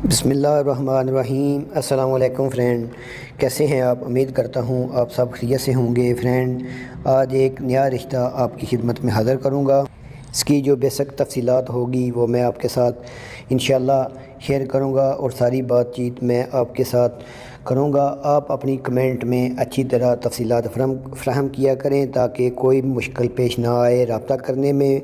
بسم اللہ الرحمن الرحیم۔ السلام علیکم فرینڈ، کیسے ہیں آپ؟ امید کرتا ہوں آپ سب خیریت سے ہوں گے۔ فرینڈ، آج ایک نیا رشتہ آپ کی خدمت میں حاضر کروں گا۔ اس کی جو بیسک تفصیلات ہوگی وہ میں آپ کے ساتھ انشاءاللہ شیئر کروں گا اور ساری بات چیت میں آپ کے ساتھ کروں گا۔ آپ اپنی کمنٹ میں اچھی طرح تفصیلات فراہم کیا کریں تاکہ کوئی مشکل پیش نہ آئے رابطہ کرنے میں۔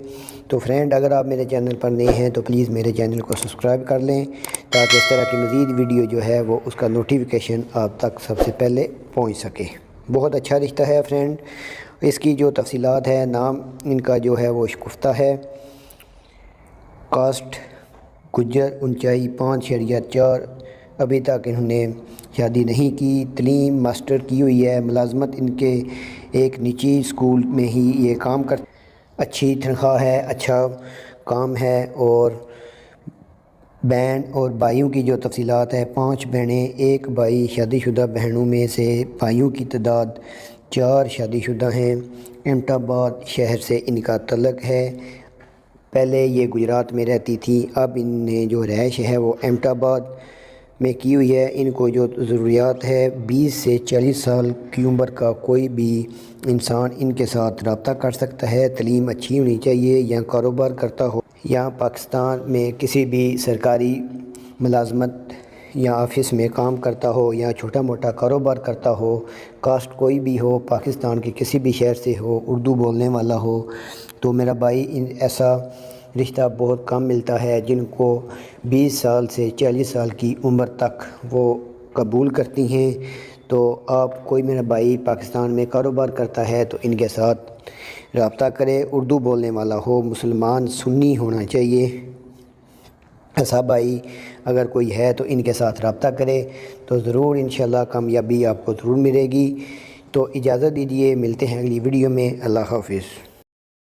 تو فرینڈ، اگر آپ میرے چینل پر نئے ہیں تو پلیز میرے چینل کو سبسکرائب کر لیں تاکہ اس طرح کی مزید ویڈیو جو ہے وہ اس کا نوٹیفیکیشن آپ تک سب سے پہلے پہنچ سکے۔ بہت اچھا رشتہ ہے فرینڈ۔ اس کی جو تفصیلات ہے، نام ان کا جو ہے وہ شگفتہ ہے۔ کاسٹ گجر، اونچائی 5.4، ابھی تک انہوں نے شادی نہیں کی۔ تعلیم ماسٹر کی ہوئی ہے۔ ملازمت ان کے ایک نجی اسکول میں ہی یہ کام کرتے، اچھی تنخواہ ہے، اچھا کام ہے۔ اور بہن اور بھائیوں کی جو تفصیلات ہے، 5 بہنیں، 1 بھائی۔ شادی شدہ بہنوں میں سے بھائیوں کی تعداد 4 شادی شدہ ہیں۔ احمد آباد شہر سے ان کا تعلق ہے۔ پہلے یہ گجرات میں رہتی تھی، اب ان نے جو رہائش ہے وہ احمد آباد میں کی ہوئی ہے۔ ان کو جو ضروریات ہے، 20 سے 40 سال کی عمر کا کوئی بھی انسان ان کے ساتھ رابطہ کر سکتا ہے۔ تعلیم اچھی ہونی چاہیے، یا کاروبار کرتا ہو، یا پاکستان میں کسی بھی سرکاری ملازمت یا آفس میں کام کرتا ہو، یا چھوٹا موٹا کاروبار کرتا ہو۔ کاسٹ کوئی بھی ہو، پاکستان کے کسی بھی شہر سے ہو، اردو بولنے والا ہو۔ تو میرا بھائی، ایسا رشتہ بہت کم ملتا ہے جن کو 20 سال سے 40 سال کی عمر تک وہ قبول کرتی ہیں۔ تو آپ، کوئی میرا بھائی پاکستان میں کاروبار کرتا ہے تو ان کے ساتھ رابطہ کرے، اردو بولنے والا ہو، مسلمان سنی ہونا چاہیے۔ ایسا بھائی اگر کوئی ہے تو ان کے ساتھ رابطہ کرے تو ضرور انشاءاللہ کامیابی آپ کو ضرور ملے گی۔ تو اجازت دیجیے، ملتے ہیں اگلی ویڈیو میں۔ اللہ حافظ۔